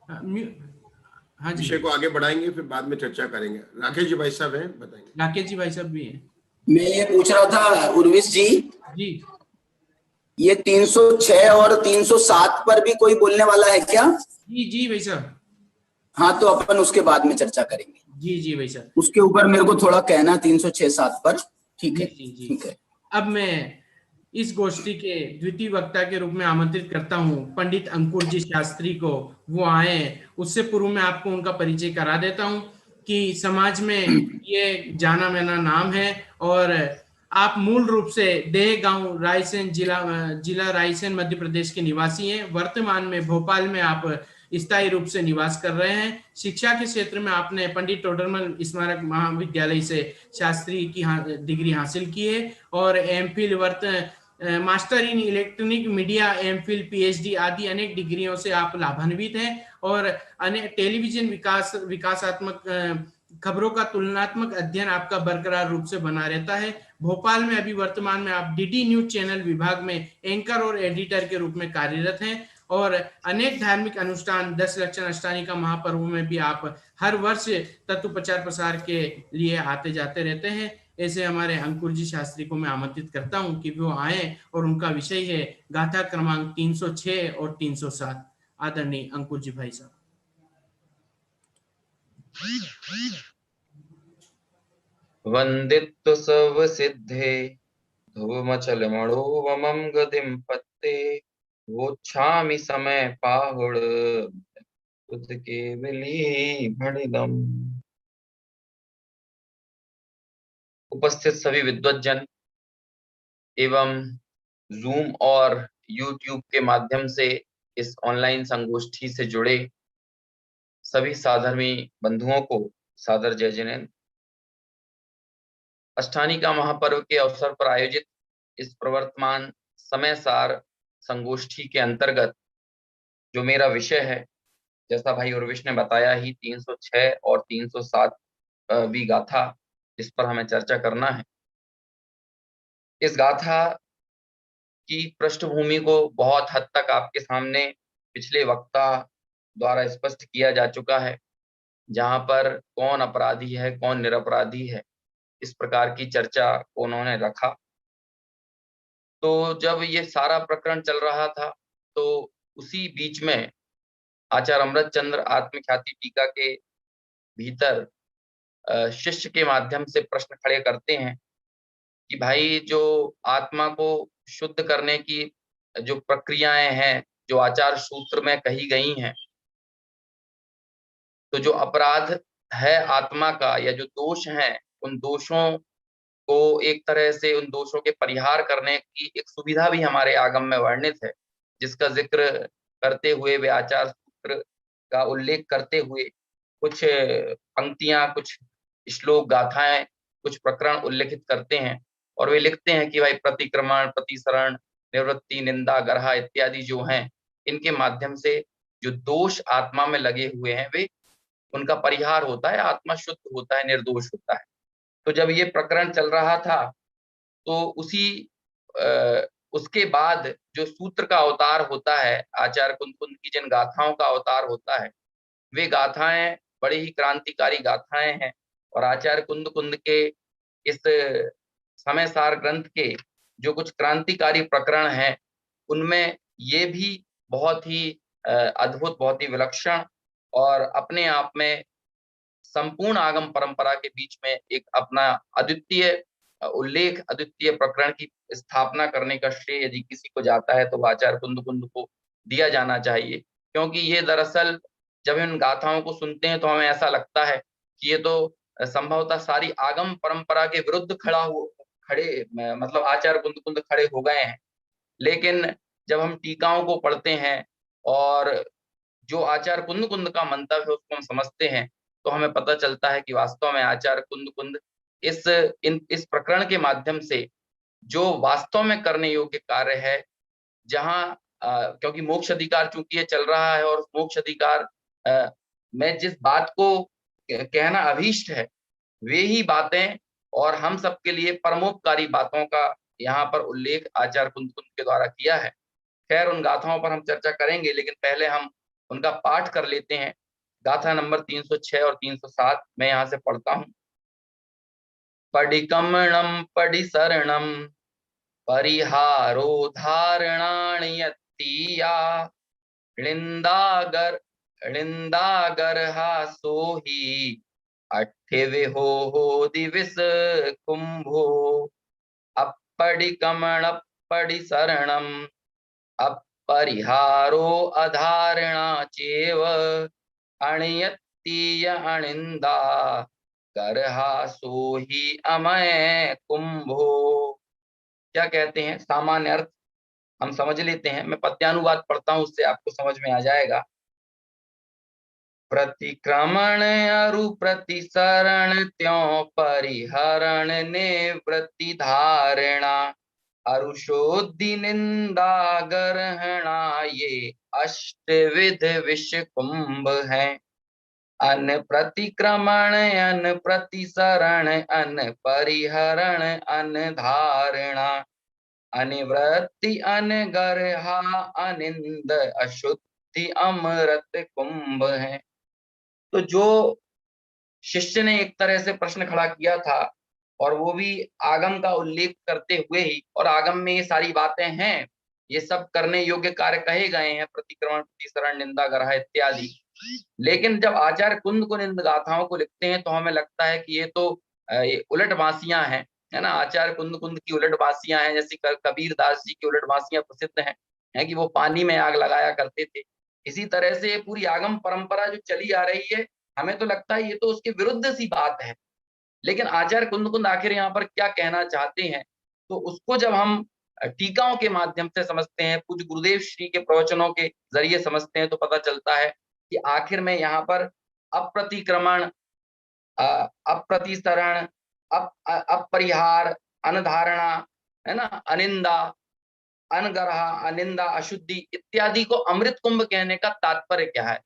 हाँ, हाँ जी, विषय को आगे बढ़ाएंगे, फिर बाद में चर्चा करेंगे। राकेश जी भाई साहब हैं, बताएंगे। राकेश जी भाई साहब भी हैं। मैं ये पूछ रहा था उर्विश जी, जी ये 306 और 307 पर भी कोई बोलने वाला है क्या? जी जी भाई साहब। हाँ, तो अपन उसके बाद में चर्चा करेंगे। जी जी भाई साहब। उसके ऊपर मेरे को थोड़ा कहना 306-7 पर। ठीक जी है, जी जी। ठीक है। अब मैं इस गोष्ठी के द्वितीय वक्ता के रूप में आमंत्रित करता हूं पंडित अंकुर जी शास्त्री को। वो आए, उससे पूर्व मैं आपको उनका परिचय करा देता हूं कि समाज में ये जाना माना नाम है। और आप मूल रूप से देह गांव रायसेन जिला रायसेन मध्य प्रदेश के निवासी हैं। वर्तमान में भोपाल में आप स्थायी रूप से निवास कर रहे हैं। शिक्षा के क्षेत्र में आपने पंडित टोडरमल स्मारक महाविद्यालय से शास्त्री की डिग्री हासिल की है और MPhil master in electronic media, MPhil, PhD आदि अनेक डिग्रियों से आप लाभान्वित हैं। और अनेक टेलीविजन विकासात्मक खबरों का तुलनात्मक अध्ययन आपका बरकरार रूप से बना रहता है। भोपाल में अभी वर्तमान में आप डीडी न्यूज चैनल विभाग में एंकर और एडिटर के रूप में कार्यरत हैं। और अनेक धार्मिक अनुष्ठान 10 लक्षण अष्टानिका महापर्व में भी आप हर वर्ष तत्व प्रचार प्रसार के लिए आते जाते रहते हैं। ऐसे हमारे अंकुर जी शास्त्री को मैं आमंत्रित करता हूं कि वो आए और उनका विषय है गाथा क्रमांक 306 और 307। आदरणीय अंकुर जी भाई साहब। वंदित्व सर्व सिद्धे धुवमचल मणोवमं गतिं पत्ते वोच्छामि समय पाहुड़ तुद केवली भणिदम्। उपस्थित सभी विद्वज्जन एवं जूम और यूट्यूब के माध्यम से इस ऑनलाइन संगोष्ठी से जुड़े सभी साधर्मी बंधुओं को सादर जय जिनेन्द्र। अष्टानिका महापर्व के अवसर पर आयोजित इस प्रवर्तमान समय सार संगोष्ठी के अंतर्गत जो मेरा विषय है, जैसा भाई उर्विश ने बताया ही 306 और 307 वी गाथा जिस पर हमें चर्चा करना है। इस गाथा की पृष्ठभूमि को बहुत हद तक आपके सामने पिछले वक्ता द्वारा स्पष्ट किया जा चुका है, जहां पर कौन अपराधी है कौन निरपराधी है इस प्रकार की चर्चा को उन्होंने रखा। तो जब ये सारा प्रकरण चल रहा था तो उसी बीच में आचार्य अमृत चंद्र आत्मख्याति टीका के भीतर शिष्य के माध्यम से प्रश्न खड़े करते हैं कि भाई जो आत्मा को शुद्ध करने की जो प्रक्रियाएं हैं जो आचार सूत्र में कही गई हैं, तो जो अपराध है आत्मा का या जो दोष हैं उन दोषों को एक तरह से उन दोषों के परिहार करने की एक सुविधा भी हमारे आगम में वर्णित है, जिसका जिक्र करते हुए वे आचार सूत्र का उल्लेख करते हुए कुछ पंक्तियां, कुछ श्लोक, गाथाएं, कुछ प्रकरण उल्लेखित करते हैं। और वे लिखते हैं कि भाई प्रतिक्रमण, प्रतिसरण, निवृत्ति, निंदा, गर्हा इत्यादि जो हैं, इनके माध्यम से जो दोष आत्मा में लगे हुए हैं वे उनका परिहार होता है, आत्मा शुद्ध होता है, निर्दोष होता है। तो जब ये प्रकरण चल रहा था तो उसके बाद जो सूत्र का अवतार होता है, आचार्य कुंद की जिन गाथाओं का अवतार होता है, वे गाथाएं बड़ी ही क्रांतिकारी गाथाएं हैं। और आचार्य कुंद के इस समय सार ग्रंथ के जो कुछ क्रांतिकारी प्रकरण हैं उनमें ये भी बहुत ही अद्भुत, बहुत ही विलक्षण और अपने आप में संपूर्ण आगम परंपरा के बीच में एक अपना अद्वितीय उल्लेख, अद्वितीय प्रकरण की स्थापना करने का श्रेय यदि किसी को जाता है तो आचार्य कुंद को दिया जाना चाहिए। क्योंकि ये दरअसल जब इन गाथाओं को सुनते हैं तो हमें ऐसा लगता है कि ये तो संभवतः सारी आगम परंपरा के विरुद्ध मतलब आचार्य कुंद खड़े हो गए हैं। लेकिन जब हम टीकाओं को पढ़ते हैं और जो आचार्य कुंद का मंतव्य है उसको हम समझते हैं तो हमें पता चलता है कि वास्तव में आचार्य कुंद इस प्रकरण के माध्यम से जो वास्तव में करने योग्य कार्य है, जहां क्योंकि मोक्ष अधिकार चूंकि ये चल रहा है और मोक्ष अधिकार में जिस बात को कहना अभीष्ट है वे ही बातें और हम सबके लिए परमोपकारी बातों का यहाँ पर उल्लेख आचार्य कुंद के द्वारा किया है। खैर उन गाथाओं पर हम चर्चा करेंगे, लेकिन पहले हम उनका पाठ कर लेते हैं। गाथा नंबर 306 और 307 मैं यहाँ से पढ़ता हूँ। पडिकमणम पडिशरणम परिहारो धारणाण्यत्तीया लिंदागरहा सोही अट्ठेविहो दिविस कुंभो अपडिकमण पडिशरणम अपरिहारो अधारणा चेव अणयत्तीय अणिंदा करहा सोही अमय कुंभो। क्या कहते हैं? सामान्य अर्थ हम समझ लेते हैं, मैं पद्यानुवाद पढ़ता हूं, उससे आपको समझ में आ जाएगा। प्रतिक्रमण अरु प्रतिसरण त्यों परिहरण निवृत्ति धारणा अरुषोद्धि निंदा ग्रहणा ये अष्टविध विष कुंभ है। अन प्रतिक्रमण अन प्रतिसरण अन परिहरण अन धारणा अनिवृत्ति अनगर्हा अनिंद अशुद्धि अमृत कुंभ है। तो जो शिष्य ने एक तरह से प्रश्न खड़ा किया था, और वो भी आगम का उल्लेख करते हुए ही, और आगम में ये सारी बातें हैं, ये सब करने योग्य कार्य कहे गए हैं, प्रतिक्रमण प्रतिसरण निंदा ग्रह इत्यादि। लेकिन जब आचार्य कुंद को निंद गाथाओं को लिखते हैं तो हमें लगता है कि ये तो उलट बांसियां हैं, है ना। आचार्य कुंद की उलट बांसियां हैं, जैसे कबीर दास जी की उलट बांसियां प्रसिद्ध हैं कि वो पानी में आग लगाया करते थे। इसी तरह से ये पूरी आगम परंपरा जो चली आ रही है, हमें तो लगता है ये तो उसके विरुद्ध सी बात है। लेकिन आचार्य कुंद आखिर यहाँ पर क्या कहना चाहते हैं, तो उसको जब हम टीकाओं के माध्यम से समझते हैं, पूज्य गुरुदेव श्री के प्रवचनों के जरिए समझते हैं, तो पता चलता है कि आखिर में यहाँ पर अप्रतिक्रमण, अप्रतिसरण, अपरिहार, अनधारणा, है ना, अनिंदा, अनगरहा, अनिंदा, अशुद्धि इत्यादि को अमृत कुंभ कहने का तात्पर्य क्या है।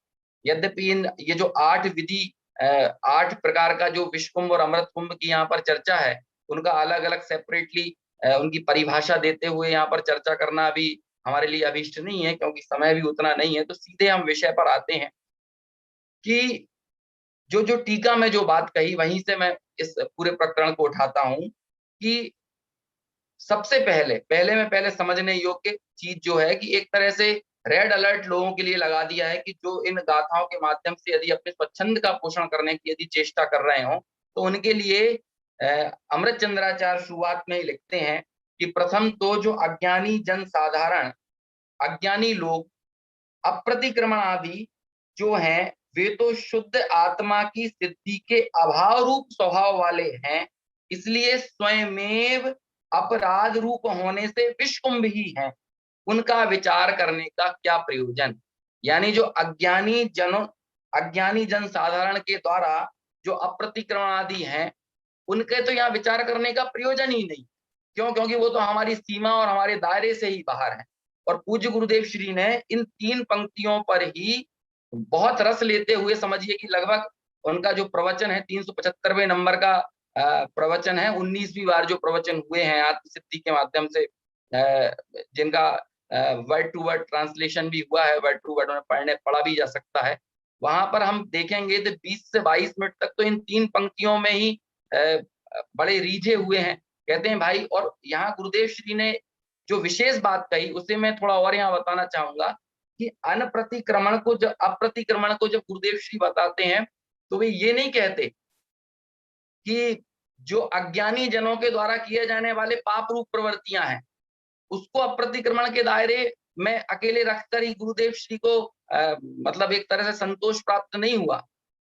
यद्यपि ये जो 8 विधि, 8 प्रकार का जो विष कुंभ और अमृत कुंभ की यहाँ पर चर्चा है, उनका अलग अलग सेपरेटली उनकी परिभाषा देते हुए यहाँ पर चर्चा करना अभी हमारे लिए अभीष्ट नहीं है, क्योंकि समय भी उतना नहीं है। तो सीधे हम विषय पर आते हैं कि जो टीका में जो बात कही, वहीं से मैं इस पूरे प्रकरण को उठाता हूं कि सबसे पहले समझने योग्य चीज जो है कि एक तरह से रेड अलर्ट लोगों के लिए लगा दिया है कि जो इन गाथाओं के माध्यम से यदि अपने स्वच्छंद का पोषण करने की यदि चेष्टा कर रहे हो, तो उनके लिए अमृत चंद्राचार्य शुरुआत में ही लिखते हैं कि प्रथम तो जो अज्ञानी जन साधारण, अज्ञानी लोग, अप्रतिक्रमण आदि जो हैं, वे तो शुद्ध आत्मा की सिद्धि के अभाव रूप स्वभाव वाले हैं, इसलिए स्वयमेव अपराध रूप होने से विषकुंभ ही हैं। उनका विचार करने का क्या प्रयोजन। यानी जो अज्ञानी जन साधारण के द्वारा जो अप्रतिक्रमण आदि हैं, उनके तो यहाँ विचार करने का प्रयोजन ही नहीं। क्यों? क्योंकि वो तो हमारी सीमा और हमारे दायरे से ही बाहर है। और पूज्य गुरुदेव श्री ने इन 3 पंक्तियों पर ही बहुत रस लेते हुए, समझिए कि लगभग उनका जो प्रवचन है 375वें नंबर का प्रवचन है, 19वीं बार जो प्रवचन हुए हैं आत्मसिद्धि के माध्यम से, जिनका वर्ड टू वर्ड ट्रांसलेशन भी हुआ है, वर्ड टू वर्ड पढ़ा भी जा सकता है। वहां पर हम देखेंगे तो 20 से 22 मिनट तक तो इन 3 पंक्तियों में ही बड़े रीझे हुए हैं। कहते हैं भाई, और यहाँ गुरुदेव श्री ने जो विशेष बात कही, उसे मैं थोड़ा और यहाँ बताना चाहूंगा कि अप्रतिक्रमण को जब गुरुदेव श्री बताते हैं, तो वे ये नहीं कहते कि जो अज्ञानी जनों के द्वारा किए जाने वाले पाप रूप प्रवृत्तियां हैं, उसको अप्रतिक्रमण के दायरे में अकेले रखकर ही गुरुदेव श्री को मतलब एक तरह से संतोष प्राप्त नहीं हुआ,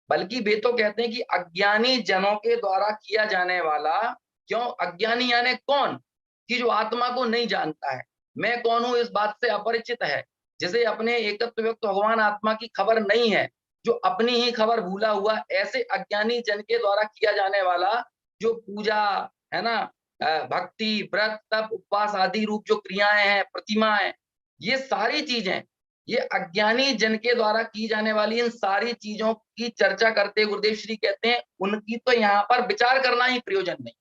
बल्कि वे तो कहते हैं कि अज्ञानी जनों के द्वारा किया जाने वाला, क्यों अज्ञानी यानी कौन, कि जो आत्मा को नहीं जानता है, मैं कौन हूं इस बात से अपरिचित है, जिसे अपने एकत्व व्यक्त भगवान आत्मा की खबर नहीं है, जो अपनी ही खबर भूला हुआ, ऐसे अज्ञानी जन के द्वारा किया जाने वाला जो पूजा है ना, भक्ति, व्रत, तप, उपवास आदि रूप जो क्रियाएं हैं, प्रतिमा है, ये सारी चीजें, ये अज्ञानी जन के द्वारा की जाने वाली इन सारी चीजों की चर्चा करते गुरुदेव श्री कहते हैं उनकी तो यहाँ पर विचार करना ही प्रयोजन नहीं।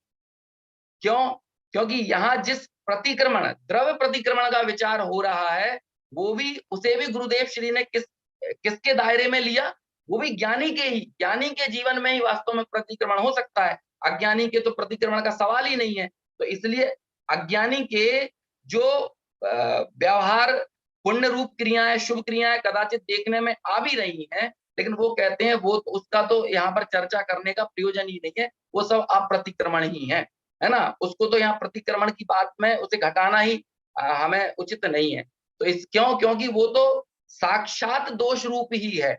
क्यों? क्योंकि यहाँ जिस प्रतिक्रमण, द्रव्य प्रतिक्रमण का विचार हो रहा है, वो भी, उसे भी गुरुदेव श्री ने किस किसके दायरे में लिया? वो भी ज्ञानी के ही, ज्ञानी के जीवन में ही वास्तव में प्रतिक्रमण हो सकता है। अज्ञानी के तो प्रतिक्रमण का सवाल ही नहीं है। तो इसलिए अज्ञानी के जो व्यवहार पुण्य रूप क्रियाएं, शुभ क्रियाएं कदाचित देखने में आ भी रही हैं, लेकिन वो कहते हैं वो उसका तो यहाँ पर चर्चा करने का प्रयोजन ही नहीं है, वो सब अप्रतिक्रमण ही है ना। उसको तो यहाँ प्रतिक्रमण की बात में उसे घटाना ही हमें उचित नहीं है। तो इस क्योंकि वो तो साक्षात दोष रूप ही है।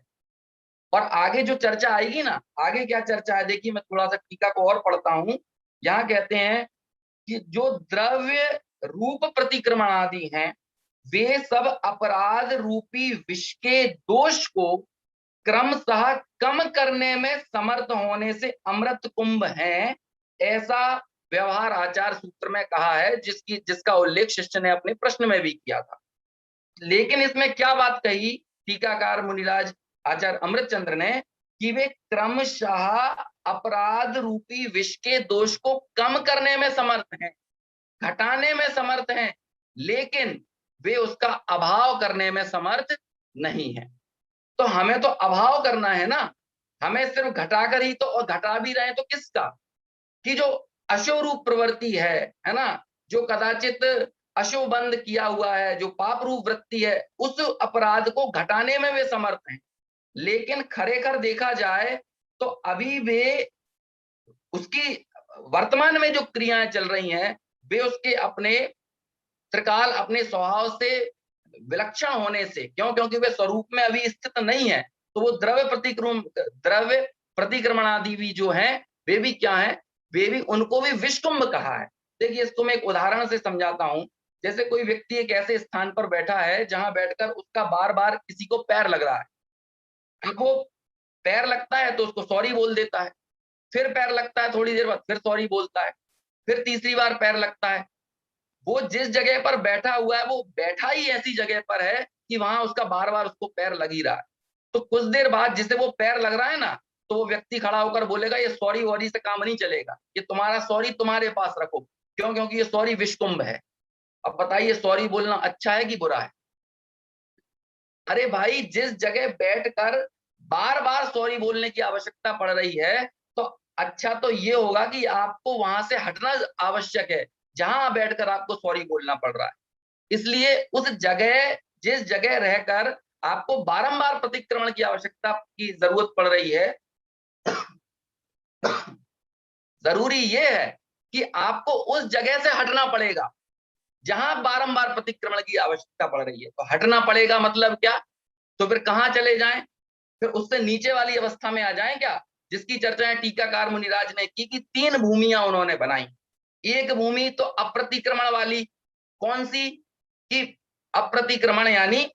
और आगे जो चर्चा आएगी ना, आगे क्या चर्चा है देखिए, मैं थोड़ा सा टीका को और पढ़ता हूं। यहाँ कहते हैं कि जो द्रव्य रूप प्रतिक्रमण आदि हैं, वे सब अपराध रूपी विष के दोष को क्रमशः कम करने में समर्थ होने से अमृत कुंभ हैं, ऐसा व्यवहार आचार सूत्र में कहा है, जिसका उल्लेख शिष्य ने अपने प्रश्न में भी किया था। लेकिन इसमें क्या बात कही टीकाकार मुनिराज आचार्य अमृतचंद्र ने, कि वे क्रमशः अपराध रूपी विष के दोष को कम करने में समर्थ हैं, घटाने में समर्थ हैं, लेकिन वे उसका अभाव करने में समर्थ नहीं है। तो हमें तो अभाव करना है ना, हमें सिर्फ घटाकर ही तो, और घटा भी रहे तो किसका, कि जो अशुभ रूप प्रवृत्ति है ना, जो कदाचित अशुभ बंध किया हुआ है, जो पाप रूप वृत्ति है, उस अपराध को घटाने में वे समर्थ हैं। लेकिन खरेखर देखा जाए तो अभी वे उसकी वर्तमान में जो क्रियाएं चल रही हैं, वे उसके अपने त्रिकाल, अपने स्वभाव से विलक्षण होने से, क्योंकि वे स्वरूप में अभी स्थित नहीं है, तो वो द्रव्य प्रतिक्रमण आदि भी जो हैं, वे भी क्या हैं, वे भी, उनको भी विषकुंभ कहा है। देखिए इसको मैं एक उदाहरण से समझाता हूं। जैसे कोई व्यक्ति एक ऐसे स्थान पर बैठा है जहां बैठकर उसका बार बार किसी को पैर लग रहा है। अब वो पैर लगता है तो उसको सॉरी बोल देता है, फिर पैर लगता है, थोड़ी देर बाद फिर सॉरी बोलता है, फिर तीसरी बार पैर लगता है। वो जिस जगह पर बैठा हुआ है, वो बैठा ही ऐसी जगह पर है कि वहां उसका बार बार उसको पैर लग ही रहा है। तो कुछ देर बाद जिसे वो पैर लग रहा है ना, तो वो व्यक्ति खड़ा होकर बोलेगा ये सॉरी वॉरी से काम नहीं चलेगा, ये तुम्हारा सॉरी तुम्हारे पास रखो, क्योंकि ये सॉरी विषकुंभ है। अब बताइए सॉरी बोलना अच्छा है कि बुरा है? अरे भाई, जिस जगह बैठकर बार बार सॉरी बोलने की आवश्यकता पड़ रही है, तो अच्छा तो ये होगा कि आपको वहां से हटना आवश्यक है, जहां बैठकर आपको सॉरी बोलना पड़ रहा है। इसलिए उस जगह, जिस जगह रहकर आपको बारंबार प्रतिक्रमण की आवश्यकता की जरूरत पड़ रही है, जरूरी ये है कि आपको उस जगह से हटना पड़ेगा जहां बारंबार प्रतिक्रमण की आवश्यकता पड़ रही है। तो हटना पड़ेगा मतलब क्या? तो फिर कहां चले जाएं? फिर उससे नीचे वाली अवस्था में आ जाएं क्या, जिसकी चर्चाएं टीकाकार मुनिराज ने की कि 3 भूमियां उन्होंने बनाई। एक भूमि तो अप्रतिक्रमण वाली, कौन सी? कि अप्रतिक्रमण यानी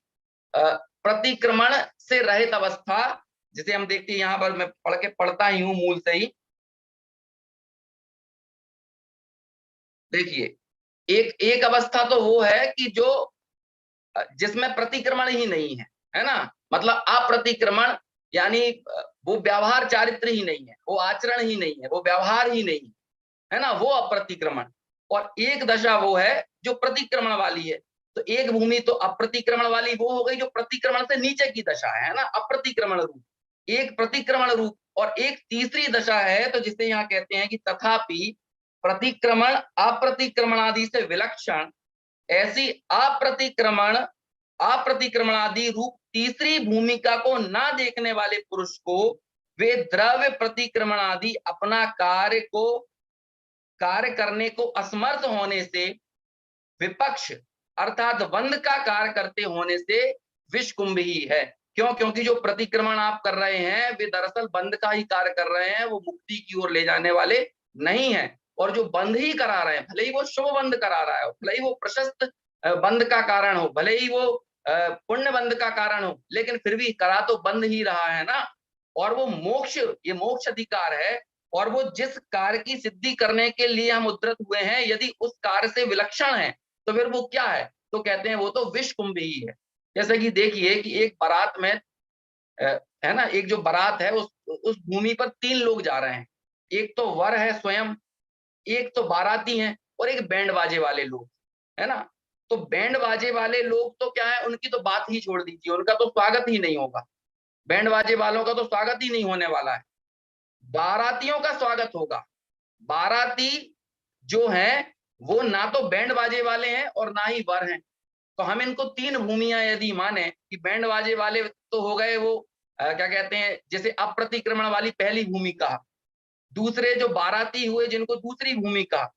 प्रतिक्रमण से रहित अवस्था, जिसे हम देखते हैं, यहां पर मैं पढ़ता ही हूं मूल से ही। देखिए एक अवस्था तो वो है कि जो जिसमें प्रतिक्रमण ही नहीं है ना, मतलब अप्रतिक्रमण यानी वो व्यवहार चारित्र ही नहीं है, वो आचरण ही नहीं है, वो व्यवहार ही नहीं है ना, वो अप्रतिक्रमण। और एक दशा वो है जो प्रतिक्रमण वाली है। तो एक भूमि तो अप्रतिक्रमण वाली वो हो गई जो प्रतिक्रमण से नीचे की दशा है ना, अप्रतिक्रमण रूप। एक प्रतिक्रमण रूप, और एक तीसरी दशा है, तो जिसे यहाँ कहते हैं कि तथापि प्रतिक्रमण अप्रतिक्रमण आदि से विलक्षण, ऐसी अप्रतिक्रमण आदि रूप तीसरी भूमिका को ना देखने वाले पुरुष को वे द्रव्य प्रतिक्रमण आदि अपना कार्य करने को असमर्थ होने से, विपक्ष अर्थात बंध का कार्य करते होने से विषकुंभ ही है। क्योंकि जो प्रतिक्रमण आप कर रहे हैं वे दरअसल बंध का ही कार्य कर रहे हैं, वो मुक्ति की ओर ले जाने वाले नहीं है। और जो बंध ही करा रहे हैं, भले ही वो शुभ बंध करा रहा है, भले ही वो प्रशस्त बंध का कारण हो, भले ही वो पुण्य बंध का कारण हो, लेकिन फिर भी करा तो बंध ही रहा है ना। और वो मोक्ष, ये मोक्ष अधिकार है, और वो जिस कार्य की सिद्धि करने के लिए हम उद्धृत हुए हैं, यदि उस कार्य से विलक्षण है तो फिर वो क्या है? तो कहते हैं वो तो विषकुंभ ही है। जैसे कि देखिए कि एक बारात में है ना, एक जो बारात है उस भूमि पर 3 लोग जा रहे हैं। एक तो वर है स्वयं, एक तो बाराती हैं, और एक बैंड बाजे वाले लोग, है ना। तो बैंड बाजे वाले लोग तो क्या है, उनकी तो बात ही छोड़ दीजिए, उनका तो स्वागत ही नहीं होगा, बैंड बाजे वालों का तो स्वागत ही नहीं होने वाला है। बारातियों का स्वागत होगा। बाराती जो हैं वो ना तो बैंड बाजे वाले हैं और ना ही वर हैं, तो हम इनको तीन भूमियां यदि माने कि बैंड बाजे वाले तो हो गए वो क्या कहते हैं, जैसे अप्रतिक्रमण वाली पहली भूमिका, दूसरे जो बाराती हुए जिनको दूसरी भूमिका,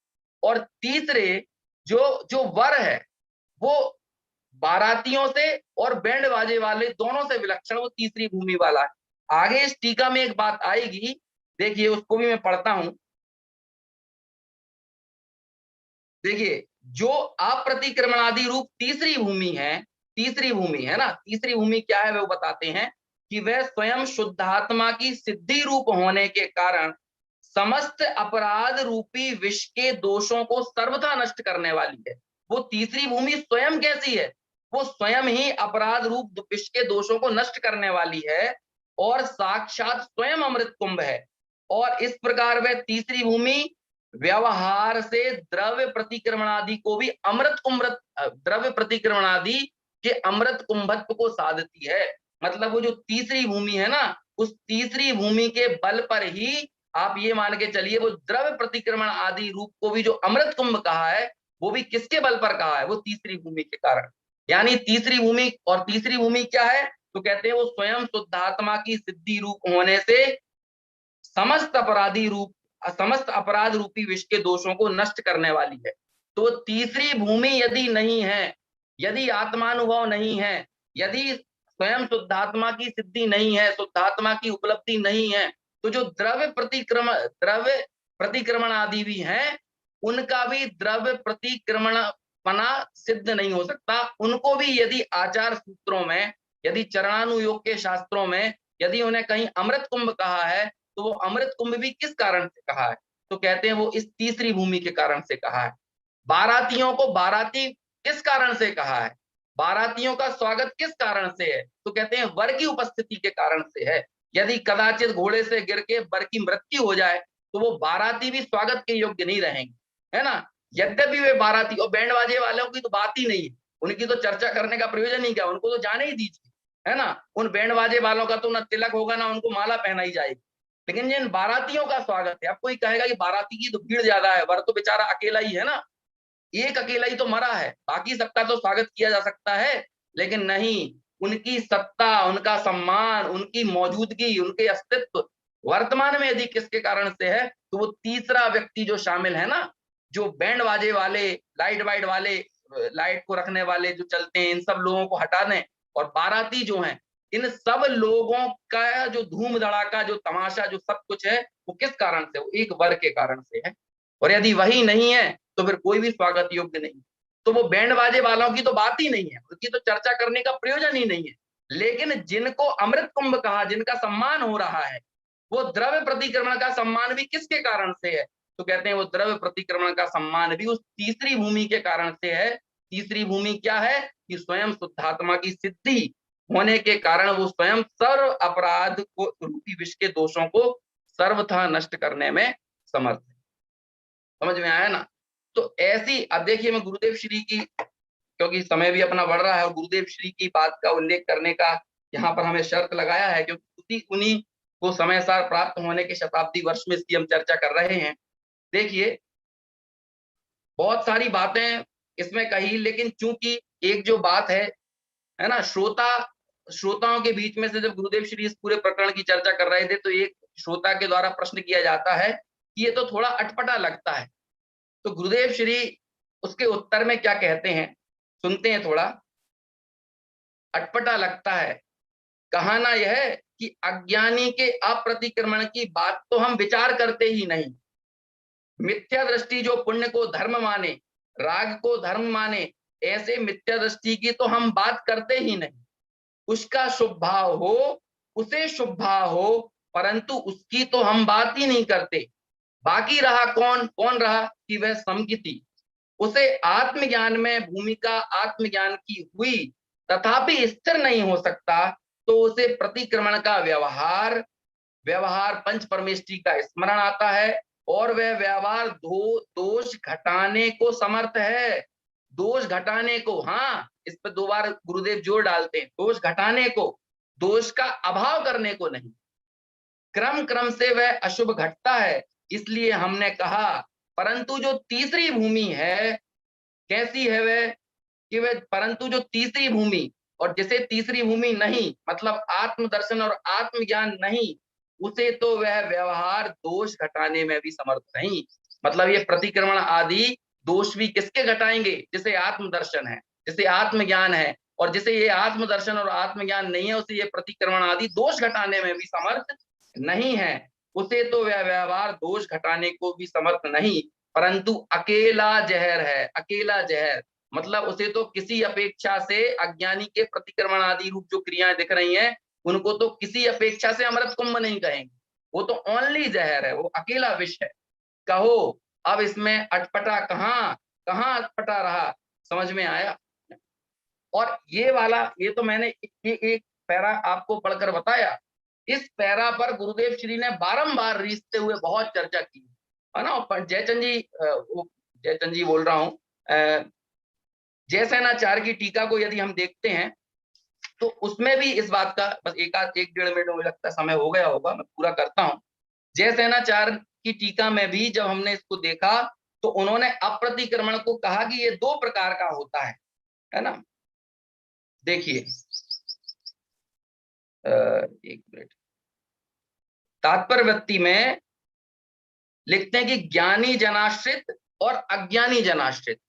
और तीसरे जो जो वर है वो बारातियों से और बैंड बाजे वाले दोनों से विलक्षण वो तीसरी भूमि वाला है। आगे इस टीका में एक बात आएगी, देखिए उसको भी मैं पढ़ता हूं। देखिए, जो अप्रतिक्रमणादि रूप तीसरी भूमि है, तीसरी भूमि है ना, तीसरी भूमि क्या है वो बताते हैं कि वह स्वयं शुद्धात्मा की सिद्धि रूप होने के कारण समस्त अपराध रूपी विष के दोषों को सर्वथा नष्ट करने वाली है। वो तीसरी भूमि स्वयं कैसी है, वो स्वयं ही अपराध रूप विष के दोषों को नष्ट करने वाली है और साक्षात स्वयं अमृत कुंभ है। और इस प्रकार वह तीसरी भूमि व्यवहार से द्रव्य प्रतिक्रमणादि को भी अमृत कुंभत द्रव्य प्रतिक्रमणादि के अमृत कुंभत्व को साधती है। मतलब वो जो तीसरी भूमि है ना, उस तीसरी भूमि के बल पर ही आप ये मान के चलिए वो द्रव्य प्रतिक्रमण आदि रूप को भी जो अमृत कुंभ कहा है वो भी किसके बल पर कहा है, वो तीसरी भूमि के कारण। यानी तीसरी भूमि, और तीसरी भूमि क्या है तो कहते हैं वो स्वयं शुद्धात्मा की सिद्धि रूप होने से समस्त अपराध रूपी विष के दोषों को नष्ट करने वाली है। तो तीसरी भूमि यदि नहीं है, यदि आत्मानुभव नहीं है, यदि स्वयं शुद्धात्मा की सिद्धि नहीं है, शुद्धात्मा की उपलब्धि नहीं है, तो जो द्रव्य प्रतिक्रमण आदि भी हैं उनका भी द्रव्य प्रतिक्रमणपना सिद्ध नहीं हो सकता। उनको भी यदि आचार सूत्रों में, यदि चरणानुयोग के शास्त्रों में यदि उन्हें कहीं अमृत कुंभ कहा है तो वो अमृत कुंभ भी किस कारण से कहा है, तो कहते हैं वो इस तीसरी भूमि के कारण से कहा है। बारातियों को बाराती किस कारण से कहा है, बारातियों का स्वागत किस कारण से है, तो कहते हैं वर की उपस्थिति के कारण से है। यदि कदाचित घोड़े से गिर के वर की मृत्यु हो जाए तो वो बाराती भी स्वागत के योग्य नहीं रहेंगे, है ना। यद्यपि वे बाराती, और बैंड बाजे वालों की तो बात ही नहीं है, उनकी तो चर्चा करने का प्रयोजन ही क्या, उनको तो जाने ही दीजिए, है ना। उन बैंड बाजे वालों का तो ना तिलक होगा ना उनको माला पहनाई जाएगी। लेकिन जिन बारातियों का स्वागत है, अब कोई कहेगा कि बाराती की तो भीड़ ज्यादा है, वर तो बेचारा अकेला ही है ना, एक अकेला ही तो मरा है, बाकी सबका तो स्वागत किया जा सकता है। लेकिन नहीं, उनकी सत्ता, उनका सम्मान, उनकी मौजूदगी, उनके अस्तित्व वर्तमान में यदि किसके कारण से है तो वो तीसरा व्यक्ति जो शामिल है ना, जो बैंड बाजे वाले, लाइट वाइट वाले, लाइट को रखने वाले जो चलते हैं, इन सब लोगों को हटा दें और बाराती जो हैं, इन सब लोगों का जो धूम धड़ाका, जो तमाशा, जो सब कुछ है वो किस कारण से, वो एक वर के कारण से है। और यदि वही नहीं है तो फिर कोई भी स्वागत योग्य नहीं। तो वो बैंड बाजे वालों की तो बात ही नहीं है, उसकी तो चर्चा करने का प्रयोजन ही नहीं है। लेकिन जिनको अमृत कुंभ कहा, जिनका सम्मान हो रहा है, वो द्रव्य प्रतिक्रमण का सम्मान भी किसके कारण से है, तो कहते हैं वो द्रव्य प्रतिक्रमण का सम्मान भी उस तीसरी भूमि के कारण से है। तीसरी भूमि क्या है कि स्वयं शुद्धात्मा की सिद्धि होने के कारण वो स्वयं सर्व अपराध को रूपी विष के दोषों को सर्वथा नष्ट करने में समर्थ है। समझ में आया ना। तो ऐसी, अब देखिए मैं गुरुदेव श्री की, क्योंकि समय भी अपना बढ़ रहा है और गुरुदेव श्री की बात का उल्लेख करने का यहाँ पर हमें शर्त लगाया है, क्योंकि उन्हीं को समय सार प्राप्त होने के शताब्दी वर्ष में इसकी हम चर्चा कर रहे हैं। देखिए बहुत सारी बातें इसमें कही, लेकिन चूंकि एक जो बात है ना, श्रोताओं के बीच में से जब गुरुदेव श्री इस पूरे प्रकरण की चर्चा कर रहे थे तो एक श्रोता के द्वारा प्रश्न किया जाता है कि ये तो थोड़ा अटपटा लगता है। तो गुरुदेव श्री उसके उत्तर में क्या कहते हैं, सुनते हैं थोड़ा। अटपटा लगता है, कहना यह कि अज्ञानी के अप्रतिक्रमण की बात तो हम विचार करते ही नहीं। मिथ्या दृष्टि जो पुण्य को धर्म माने, राग को धर्म माने, ऐसे मिथ्या दृष्टि की तो हम बात करते ही नहीं। उसका शुभ भाव हो, उसे शुभ भाव हो, परंतु उसकी तो हम बात ही नहीं करते। बाकी रहा कौन रहा कि वह समकिति, उसे आत्मज्ञान में भूमिका आत्मज्ञान की हुई तथापि स्थिर नहीं हो सकता, तो उसे प्रतिक्रमण का व्यवहार पंच परमेष्टि का स्मरण आता है और वह व्यवहार दोष घटाने को समर्थ है। दोष घटाने को, हाँ इस पर 2 बार गुरुदेव जोर डालते हैं, दोष घटाने को, दोष का अभाव करने को नहीं। क्रम क्रम से वह अशुभ घटता है, इसलिए हमने कहा, परंतु जो तीसरी भूमि है कैसी है वह, कि वह परंतु जो तीसरी भूमि, और जिसे तीसरी भूमि नहीं मतलब आत्मदर्शन और आत्मज्ञान नहीं, उसे तो वह व्यवहार दोष घटाने में भी समर्थ नहीं। मतलब ये प्रतिक्रमण आदि दोष भी किसके घटाएंगे, जिसे आत्मदर्शन है, जिसे आत्मज्ञान है, और जिसे ये आत्मदर्शन और आत्मज्ञान नहीं है उसे ये प्रतिक्रमण आदि दोष घटाने में भी समर्थ नहीं है। उसे तो वह व्यवहार दोष घटाने को भी समर्थ नहीं, परंतु अकेला जहर है। अकेला जहर मतलब उसे तो किसी अपेक्षा से अज्ञानी के प्रतिक्रमण आदि रूप जो क्रियाएं दिख रही हैं उनको तो किसी अपेक्षा से अमृत कुंभ नहीं कहेंगे, वो तो ओनली जहर है, वो अकेला विष है। कहो अब इसमें अटपटा कहाँ अटपटा रहा, समझ में आया। और ये वाला, ये तो मैंने एक पैरा आपको पढ़कर बताया, इस पैरा पर गुरुदेव श्री ने बारंबार रीसते हुए बहुत चर्चा की है ना। जयचंद जी बोल रहा हूँ, जयसेनाचार्य की टीका को यदि हम देखते हैं तो उसमें भी इस बात का, बस एक डेढ़ मिनट मुझे लगता है समय हो गया होगा, मैं पूरा करता हूँ। जयसेनाचार्य की टीका में भी जब हमने इसको देखा तो उन्होंने अप्रतिक्रमण को कहा कि ये 2 प्रकार का होता है ना। देखिए एक मिनट, तात्पर्य में लिखते हैं कि ज्ञानी जनाश्रित और अज्ञानी जनाश्रित,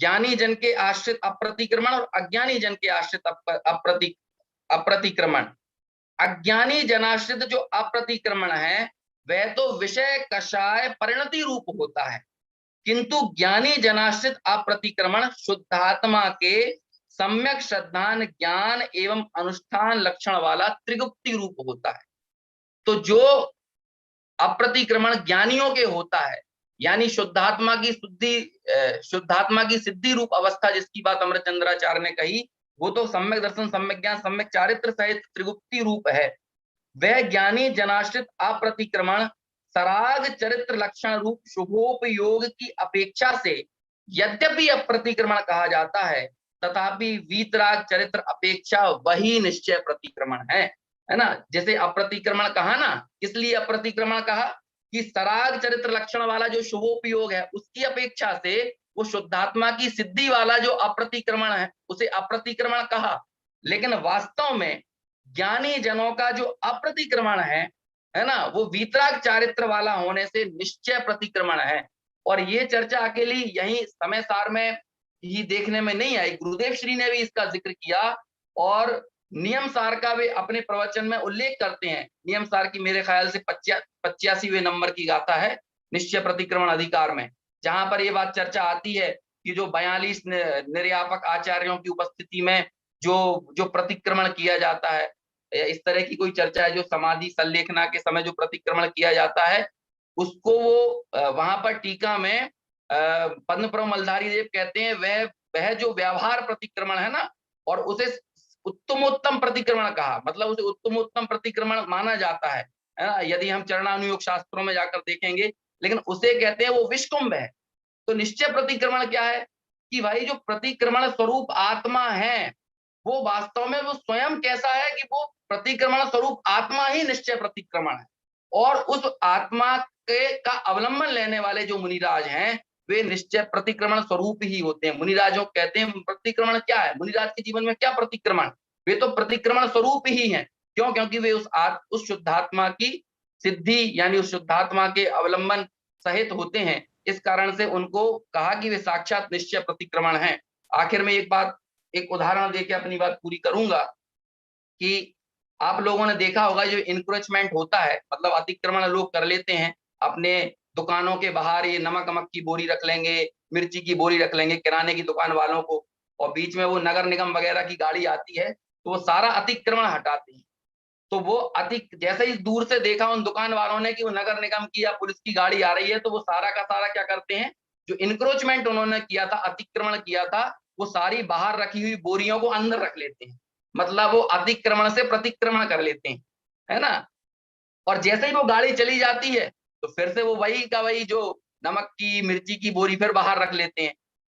ज्ञानी जन के आश्रित अप्रतिक्रमण और अज्ञानी जन के आश्रित अप्रतिक्रमण। अज्ञानी जनाश्रित जो अप्रतिक्रमण है वह तो विषय कषाय परिणति रूप होता है, किंतु ज्ञानी जनाश्रित अप्रतिक्रमण शुद्धात्मा के सम्यक श्रद्धान ज्ञान एवं अनुष्ठान लक्षण वाला त्रिगुप्ति रूप होता है। तो जो अप्रतिक्रमण ज्ञानियों के होता है, यानी शुद्धात्मा की सिद्धि रूप अवस्था जिसकी बात अमृतचंद्राचार्य ने कही, वो तो सम्यक दर्शन, सम्यक ज्ञान, सम्यक चारित्र सहित त्रिगुप्ति रूप है। वह ज्ञानी जनाश्रित अप्रतिक्रमण सराग चरित्र लक्षण रूप शुभोपयोग की अपेक्षा से यद्यपि अप्रतिक्रमण कहा जाता है, तथापि वीतराग चरित्र अपेक्षा वही निश्चय प्रतिक्रमण है ना। जैसे अप्रतिक्रमण कहा ना, इसलिए अप्रतिक्रमण कहा कि सराग चरित्र लक्षण वाला जो शुभोपयोग है उसकी अपेक्षा से वो शुद्धात्मा की सिद्धि वाला जो अप्रतिक्रमण है उसे अप्रतिक्रमण कहा। लेकिन वास्तव में ज्ञानी जनों का जो अप्रतिक्रमण है ना, वो वीतराग चारित्र वाला होने से निश्चय प्रतिक्रमण है। और ये चर्चा अकेली यही समय सार में ही देखने में नहीं आई, गुरुदेव श्री ने भी इसका जिक्र किया और नियम सार का वे अपने प्रवचन में उल्लेख करते हैं। नियम सार की मेरे ख्याल से 85वें नंबर की गाथा है निश्चय प्रतिक्रमण अधिकार में, जहां पर ये बात चर्चा आती है कि जो 42 निर्यापक आचार्यों की उपस्थिति में जो प्रतिक्रमण किया जाता है, इस तरह की कोई चर्चा है, जो समाधि संलेखना के समय जो प्रतिक्रमण किया जाता है उसको वो वहां पर टीका में पद्मप्रभु मलधारी देव कहते हैं वह जो व्यवहार प्रतिक्रमण है ना, और उसे उत्तमोत्तम प्रतिक्रमण कहा, मतलब उसे उत्तमोत्तम प्रतिक्रमण माना जाता है ना, यदि हम चरणानुयोग शास्त्रों में जाकर देखेंगे, लेकिन उसे कहते हैं वो विष्कुंभ है। तो निश्चय प्रतिक्रमण क्या है कि भाई जो प्रतिक्रमण स्वरूप आत्मा है वो वास्तव में वो स्वयं कैसा है कि वो प्रतिक्रमण स्वरूप आत्मा ही निश्चय प्रतिक्रमण है, और उस आत्मा का अवलंबन लेने वाले जो मुनिराज हैं वे निश्चय प्रतिक्रमण स्वरूप ही होते हैं। मुनिराजों कहते हैं प्रतिक्रमण क्या है, मुनिराज के जीवन में क्या प्रतिक्रमण, वे तो प्रतिक्रमण स्वरूप ही हैं। क्यों? क्योंकि वे उस शुद्धात्मा की सिद्धि यानी उस शुद्धात्मा के अवलंबन सहित होते हैं। इस कारण से उनको कहा कि वे साक्षात निश्चय प्रतिक्रमण हैं। आखिर में एक उदाहरण देके अपनी बात पूरी करूंगा कि आप लोगों ने देखा होगा जो इंक्रोचमेंट होता है, मतलब अतिक्रमण लोग कर लेते हैं, अपने दुकानों के बाहर ये नमक की बोरी रख लेंगे, मिर्ची की बोरी रख लेंगे किराने की दुकान वालों को, और बीच में वो नगर निगम वगैरह की गाड़ी आती है तो वो सारा अतिक्रमण हटाते हैं। तो वो जैसे ही दूर से देखा उन दुकान वालों ने कि वो नगर निगम की या पुलिस की गाड़ी आ रही है, तो वो सारा का सारा क्या करते हैं, जो इंक्रोचमेंट उन्होंने किया था, अतिक्रमण किया था, वो सारी बाहर रखी हुई बोरियों को अंदर रख लेते हैं, मतलब वो अतिक्रमण से प्रतिक्रमण कर लेते हैं, है ना। और जैसे ही वो गाड़ी चली जाती है तो फिर से वो वही का वही जो नमक की मिर्ची की बोरी फिर बाहर रख लेते हैं।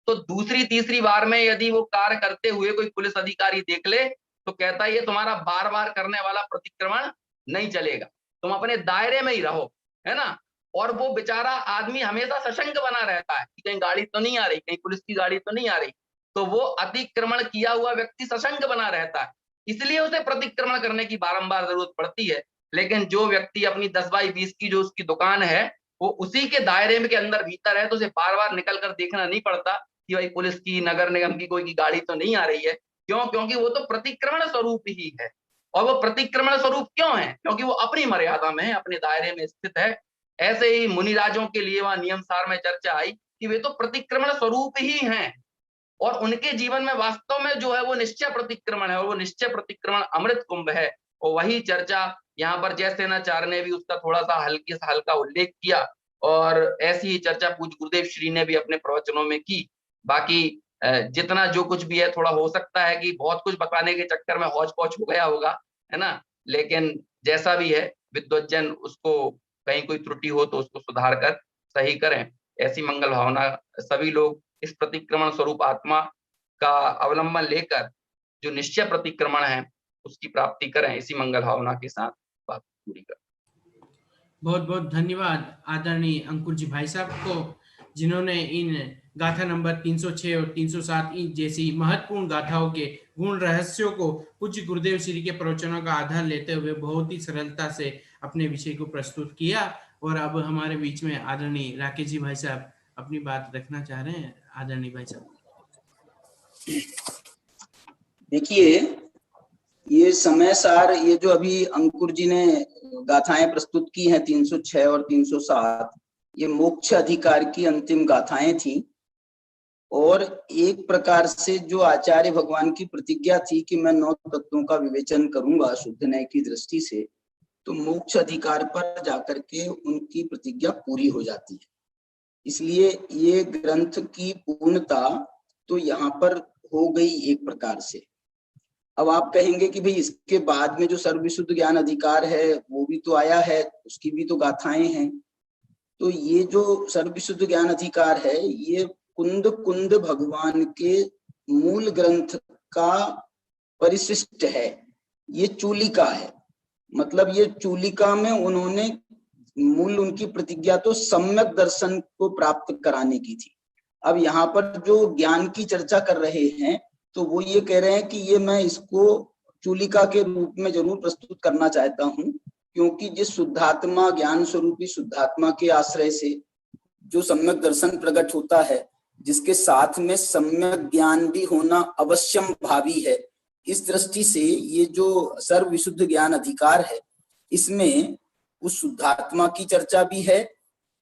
तो दूसरी तीसरी बार में यदि वो कार्य करते हुए कोई पुलिस अधिकारी देख ले तो कहता है ये तुम्हारा बार बार करने वाला प्रतिक्रमण नहीं चलेगा, तुम अपने दायरे में ही रहो, है ना। और वो बेचारा आदमी हमेशा सशंक बना रहता है कि कहीं गाड़ी तो नहीं आ रही, कहीं पुलिस की गाड़ी तो नहीं आ रही, तो वो अतिक्रमण किया हुआ व्यक्ति सशंक बना रहता है, इसलिए उसे प्रतिक्रमण करने की बारंबार जरूरत पड़ती है। लेकिन जो व्यक्ति अपनी 10 बाई 20 की जो उसकी दुकान है वो उसी के दायरे में के अंदर भीतर है, तो उसे बार बार निकल कर देखना नहीं पड़ता कि भाई पुलिस की, नगर निगम की कोई की गाड़ी तो नहीं आ रही है। क्यों? क्योंकि वो तो प्रतिक्रमण स्वरूप ही है। और वो प्रतिक्रमण स्वरूप क्यों है? क्योंकि वो अपनी मर्यादा में, अपने दायरे में स्थित है। ऐसे ही मुनिराजों के लिए वहां नियम सार में चर्चा आई कि वे तो प्रतिक्रमण स्वरूप ही हैं और उनके जीवन में वास्तव में जो है वो निश्चय प्रतिक्रमण है और वो निश्चय प्रतिक्रमण अमृत कुंभ है। और वही चर्चा यहाँ पर जयसेनाचार्य ने भी उसका थोड़ा सा हल्का उल्लेख किया और ऐसी ही चर्चा पूज्य गुरुदेव श्री ने भी अपने प्रवचनों में की। बाकी जितना जो कुछ भी है, थोड़ा हो सकता है कि बहुत कुछ बताने के चक्कर में हौच पौच हो गया होगा, है ना, लेकिन जैसा भी है विद्वज्जन उसको कहीं कोई त्रुटि हो तो उसको सुधार कर सही करें। ऐसी मंगल भावना सभी लोग इस प्रतिक्रमण स्वरूप आत्मा का अवलंबन लेकर जो निश्चय प्रतिक्रमण है उसकी प्राप्ति करें। इसी मंगल भावना के साथ बात पूरी कर। बहुत बहुत धन्यवाद आदरणीय अंकुर जी भाई साहब को, जिन्होंने इन गाथा नंबर 306 और 307 जैसी महत्वपूर्ण गाथाओं के गुण रहस्यों को पूज्य गुरुदेव श्री के प्रवचनों का आधार लेते हुए बहुत ही सरलता से अपने विषय को प्रस्तुत किया। और अब हमारे बीच में आदरणीय राकेश जी भाई साहब अपनी बात रखना चाह रहे हैं। आदरणीय भाई साहब। देखिए, ये समय सार, ये जो अभी अंकुर जी ने गाथाएं प्रस्तुत की हैं 306 और 307, ये मोक्ष अधिकार की अंतिम गाथाएं थी। और एक प्रकार से जो आचार्य भगवान की प्रतिज्ञा थी कि मैं 9 तत्वों का विवेचन करूंगा शुद्ध न्याय की दृष्टि से, तो मोक्ष अधिकार पर जाकर के उनकी प्रतिज्ञा पूरी हो जाती है। इसलिए ये ग्रंथ की पूर्णता तो यहाँ पर हो गई एक प्रकार से। अब आप कहेंगे कि भाई इसके बाद में जो सर्वविशुद्ध ज्ञान अधिकार है वो भी तो आया है, उसकी भी तो गाथाएं हैं। तो ये जो सर्वविशुद्ध ज्ञान अधिकार है ये कुंद कुंद भगवान के मूल ग्रंथ का परिशिष्ट है, ये चूलिका है। मतलब ये चूलिका में उन्होंने मूल उनकी प्रतिज्ञा तो सम्यक दर्शन को प्राप्त कराने की थी। अब यहाँ पर जो ज्ञान की चर्चा कर रहे हैं तो वो ये कह रहे हैं कि ये मैं इसको चूलिका के रूप में जरूर प्रस्तुत करना चाहता हूँ, क्योंकि जिस शुद्धात्मा, ज्ञान स्वरूपी शुद्धात्मा के आश्रय से जो सम्यक दर्शन प्रकट होता है, जिसके साथ में सम्यक ज्ञान भी होना अवश्यम भावी है, इस दृष्टि से ये जो सर्व विशुद्ध ज्ञान अधिकार है इसमें उस शुद्धात्मा की चर्चा भी है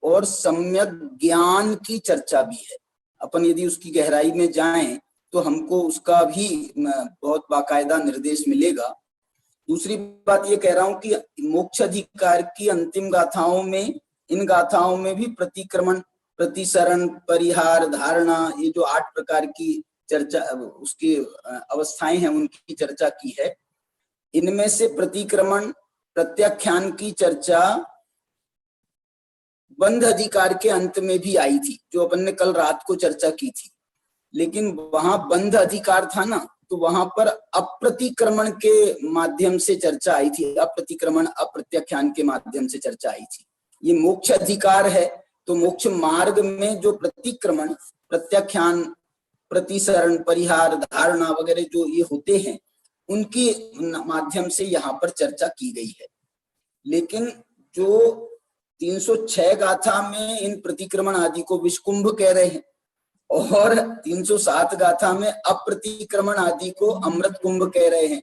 और सम्यक ज्ञान की चर्चा भी है। अपन यदि उसकी गहराई में जाएं तो हमको उसका भी बहुत बाकायदा निर्देश मिलेगा। दूसरी बात ये कह रहा हूं कि मोक्ष अधिकार की अंतिम गाथाओं में, इन गाथाओं में भी प्रतिक्रमण, प्रतिसरण, परिहार, धारणा, ये जो 8 प्रकार की चर्चा, उसकी अवस्थाएं हैं, उनकी चर्चा की है। इनमें से प्रतिक्रमण, प्रत्याख्यान की चर्चा बंध अधिकार के अंत में भी आई थी, जो अपन ने कल रात को चर्चा की थी। लेकिन वहां बंध अधिकार था ना, तो वहां पर अप्रतिक्रमण के माध्यम से चर्चा आई थी, अप्रतिक्रमण अप्रत्याख्यान के माध्यम से चर्चा आई थी। ये मोक्ष अधिकार है तो मोक्ष मार्ग में जो प्रतिक्रमण, प्रत्याख्यान, प्रतिसरण, परिहार, धारणा वगैरह जो ये होते हैं, उनकी माध्यम से यहाँ पर चर्चा की गई है। लेकिन जो 306 गाथा में इन प्रतिक्रमण आदि को विषकुंभ कह रहे हैं और 307 गाथा में अप्रतिक्रमण आदि को अमृत कुंभ कह रहे हैं,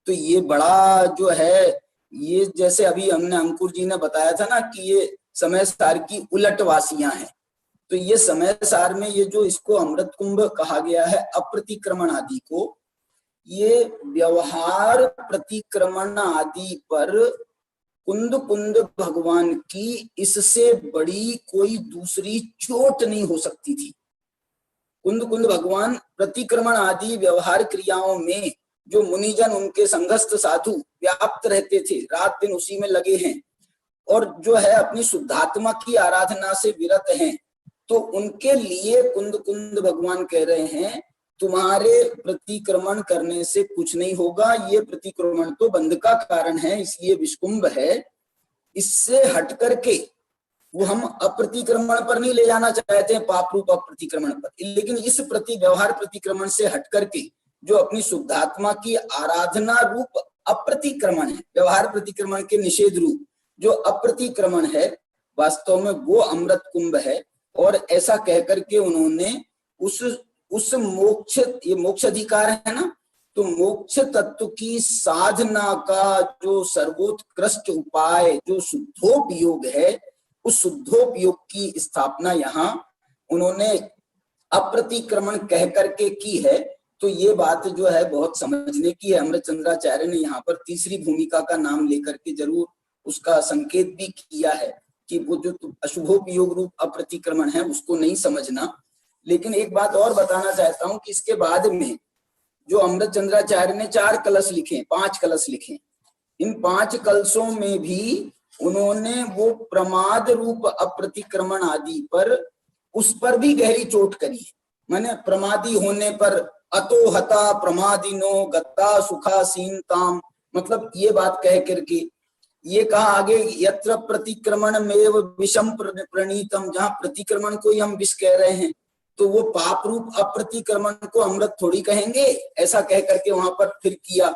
तो ये बड़ा जो है, ये जैसे अभी हमने अंकुर जी ने बताया था ना कि ये समय सार की उलट वासियां हैं, तो ये समय सार में ये जो इसको अमृत कुंभ कहा गया है अप्रतिक्रमण आदि को, ये व्यवहार प्रतिक्रमण आदि पर कुंद कुंद भगवान की इससे बड़ी कोई दूसरी चोट नहीं हो सकती थी। कुंद कुंद भगवान प्रतिक्रमण आदि व्यवहार क्रियाओं में जो मुनिजन, उनके संघस्थ साधु व्याप्त रहते थे, रात दिन उसी में लगे हैं और जो है अपनी शुद्धात्मा की आराधना से विरत हैं, तो उनके लिए कुंद कुंद भगवान कह रहे हैं तुम्हारे प्रतिक्रमण करने से कुछ नहीं होगा, ये प्रतिक्रमण तो बंध का कारण है, इसलिए विष्कुंभ है। इससे हट करके वो हम अप्रतिक्रमण पर नहीं ले जाना चाहते हैं, पाप रूप अप्रतिक्रमण पर, लेकिन इस व्यवहार प्रतिक्रमण से हट करके जो अपनी शुद्धात्मा की आराधना रूप अप्रतिक्रमण है, व्यवहार प्रतिक्रमण के निषेध रूप जो अप्रतिक्रमण है, वास्तव में वो अमृत कुंभ है। और ऐसा कह करके उन्होंने उस मोक्ष, ये मोक्ष अधिकार है ना, तो मोक्ष तत्व की साधना का जो सर्वोत्कृष्ट उपाय जो शुद्धोपयोग है, उस शुद्धोपयोग की स्थापना यहाँ उन्होंने अप्रतिक्रमण कह करके की है। तो ये बात जो है बहुत समझने की है। अमृतचंद्राचार्य ने यहाँ पर तीसरी भूमिका का नाम लेकर के जरूर उसका संकेत भी किया है कि वो जो अशुभोपयोग रूप अप्रतिक्रमण है उसको नहीं समझना। लेकिन एक बात और बताना चाहता हूं कि इसके बाद में जो अमृतचंद्राचार्य ने 4 कलश लिखे, 5 कलश लिखे, इन 5 कलशों में भी उन्होंने वो प्रमाद रूप अप्रतिक्रमण आदि पर, उस पर भी गहरी चोट करी है। माने प्रमादी होने पर अतो हता प्रमादिनो गता सुखासीनताम, मतलब ये बात कह करके ये कहा आगे यत्र प्रतिक्रमण मेव विषम प्रणीतम, जहां प्रतिक्रमण को ही हम विष कह रहे हैं तो वो पाप रूप अप्रतिक्रमण को अमृत थोड़ी कहेंगे, ऐसा कह करके वहां पर फिर किया।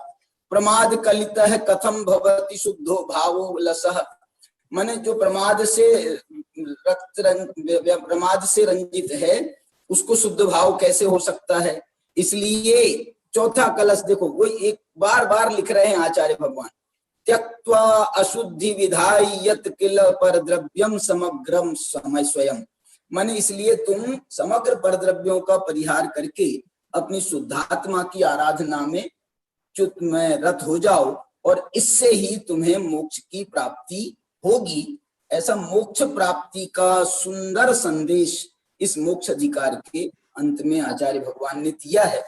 प्रमाद कलितः कथम भवति शुद्धो भावो लसः, माने जो प्रमाद से रंजित है उसको शुद्ध भाव कैसे हो सकता है। इसलिए चौथा कलश देखो, वो एक बार बार लिख रहे हैं आचार्य भगवान, त्यक्त्वा अशुद्धि विधाय यत् किल परद्रव्यम समग्रम समय स्वयं, माने इसलिए तुम समग्र परद्रव्यों का परिहार करके अपनी शुद्धात्मा की आराधना में चुत में रत हो जाओ और इससे ही तुम्हें मोक्ष की प्राप्ति होगी। ऐसा मोक्ष प्राप्ति का सुंदर संदेश इस मोक्ष अधिकार के अंत में आचार्य भगवान ने दिया है।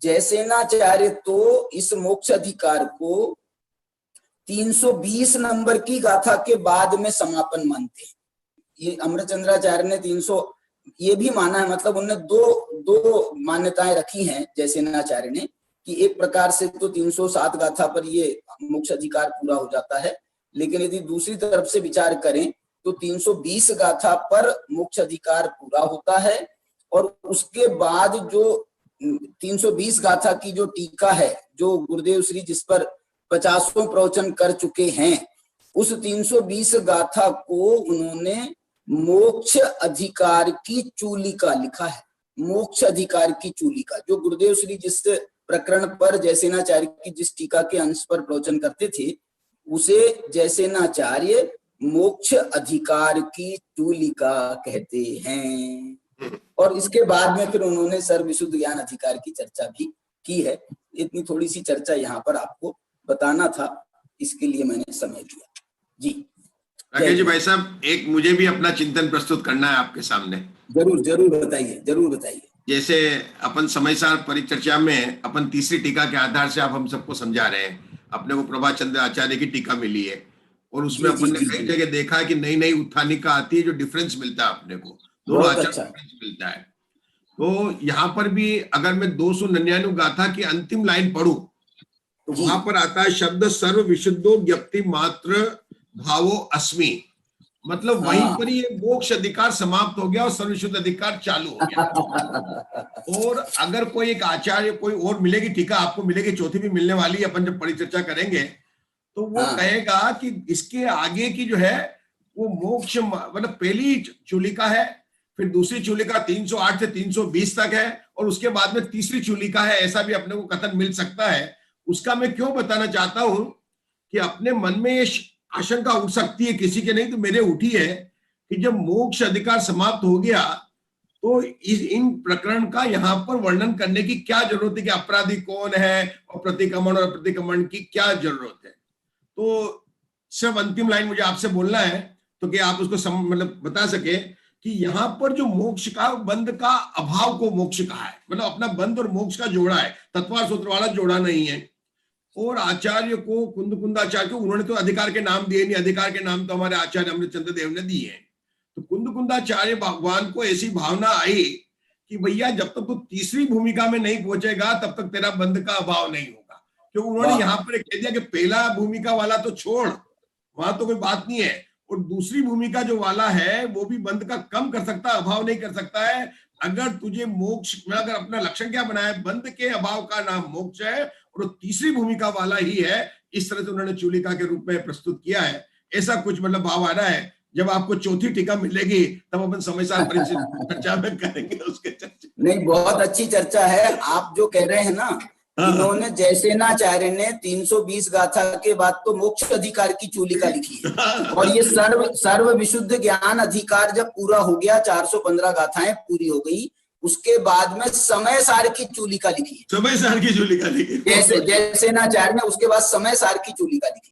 जयसेनाचार्य तो इस मोक्ष अधिकार को 320 नंबर की गाथा के बाद में समापन मानते हैं। ये अमृतचंद्राचार्य ने 300 ये भी माना है, मतलब उन्होंने दो मान्यताएं रखी हैं जयसेनाचार्य ने कि एक प्रकार से तो 307 गाथा पर ये मोक्ष अधिकार पूरा हो जाता है, लेकिन यदि दूसरी तरफ से विचार करें तो 320 गाथा पर मोक्ष अधिकार पूरा होता है और उसके बाद जो 320 गाथा की जो टीका है जो गुरुदेव श्री जिस पर 50वां प्रवचन कर चुके हैं, उस 320 गाथा को उन्होंने मोक्ष अधिकार की चूलिका लिखा है। मोक्ष अधिकार की चूलिका, जो गुरुदेव श्री जिस प्रकरण पर जयसेनाचार्य की जिस टीका के अंश पर प्रवचन करते थे उसे जयसेनाचार्य मोक्ष अधिकार की चूलिका कहते हैं। और इसके बाद में फिर उन्होंने सर्वविशुद्ध ज्ञान अधिकार की चर्चा भी की है। इतनी थोड़ी सी चर्चा यहाँ पर आपको बताना था, इसके लिए मैंने समय लिया जी। राकेश जी भाई साहब, एक मुझे भी अपना चिंतन प्रस्तुत करना है आपके सामने। जरूर जरूर बताइए, जरूर बताइए। जैसे अपन समय सार परिचर्चा में अपन तीसरी टीका के आधार से आप हम सबको समझा रहे हैं, अपने को प्रभाचंद्र आचार्य की टीका मिली है और उसमें अपन ने कई जगह देखा है कि नई नई उत्थानिका आती है जो डिफरेंस मिलता है अपने को, दोनों आचार्य डिफरेंस मिलता है। तो यहाँ पर भी अगर मैं 299 गाथा की अंतिम लाइन पढ़ूं तो वहां पर आता है शब्द सर्व विशुद्धो ज्ञप्ति मात्र भावो अस्मि, मतलब वहीं पर ये मोक्ष अधिकार समाप्त हो गया और सर्वविशुद्ध अधिकार चालू हो गया। और अगर कोई एक आचार्य कोई और मिलेगी, टीका आपको मिलेगी, चौथी भी मिलने वाली है, अपन जब परिचर्चा करेंगे तो वो कहेगा कि इसके आगे की जो है वो मोक्ष, मतलब पहली चूलिका है, फिर दूसरी चूलिका 308 से 320 तक है और उसके बाद में तीसरी चूलिका है, ऐसा भी अपने को कथन मिल सकता है। उसका मैं क्यों बताना चाहता हूं कि अपने मन में ये आशंका उठ सकती है, किसी के नहीं तो मेरे उठी है, कि जब मोक्ष अधिकार समाप्त हो गया तो इन प्रकरण का यहाँ पर वर्णन करने की क्या जरूरत है कि अपराधी कौन है और प्रतिक्रमण और प्रतिक्रमण की क्या जरूरत है। तो सिर्फ अंतिम लाइन मुझे आपसे बोलना है तो कि आप उसको मतलब बता सके कि यहाँ पर जो मोक्ष का बंध का अभाव को मोक्ष कहा है, मतलब अपना बंध और मोक्ष का जोड़ा है, तत्वार सूत्र वाला जोड़ा नहीं है। और आचार्य को कुंद कुंदाचार्य को उन्होंने तो अधिकार के नाम दिए नहीं, अधिकार के नाम तो हमारे आचार्य अमृतचंद्र देव ने दिए हैं। तो कुंदकुंदाचार्य भगवान को ऐसी भावना आई कि भैया जब तक तू तीसरी भूमिका में नहीं पहुंचेगा तब तक तेरा बंध का अभाव नहीं होगा। क्योंकि उन्होंने यहाँ पर कह दिया कि पहला भूमिका वाला तो छोड़, वहां तो कोई बात नहीं है, और दूसरी भूमिका जो वाला है वो भी बंध का कम कर सकता है, अभाव नहीं कर सकता है। अगर तुझे मोक्ष में, अगर अपना लक्षण क्या बनाया, बंध के अभाव का नाम मोक्ष है और तीसरी भूमिका वाला ही है, इस तरह से उन्होंने चूलिका के रूप में प्रस्तुत किया है। ऐसा कुछ मतलब भाव आ रहा है। जब आपको चौथी टीका मिलेगी तब अपन समय सार चर्चा में करेंगे उसके चर्चा। नहीं, बहुत अच्छी चर्चा है। आप जो कह रहे हैं ना, इन्होंने जयसेनाचार्य ने 320 गाथा के बाद तो मोक्ष अधिकार की चूलिका लिखी है, और ये सर्व विशुद्ध ज्ञान अधिकार जब पूरा हो गया, 415 गाथाएं पूरी हो गई, उसके बाद में समय सार की चूलिका लिखी है। समय सार की चूलिका लिखी, जयसेनाचार्य ने उसके बाद समय सार की चूलिका लिखी।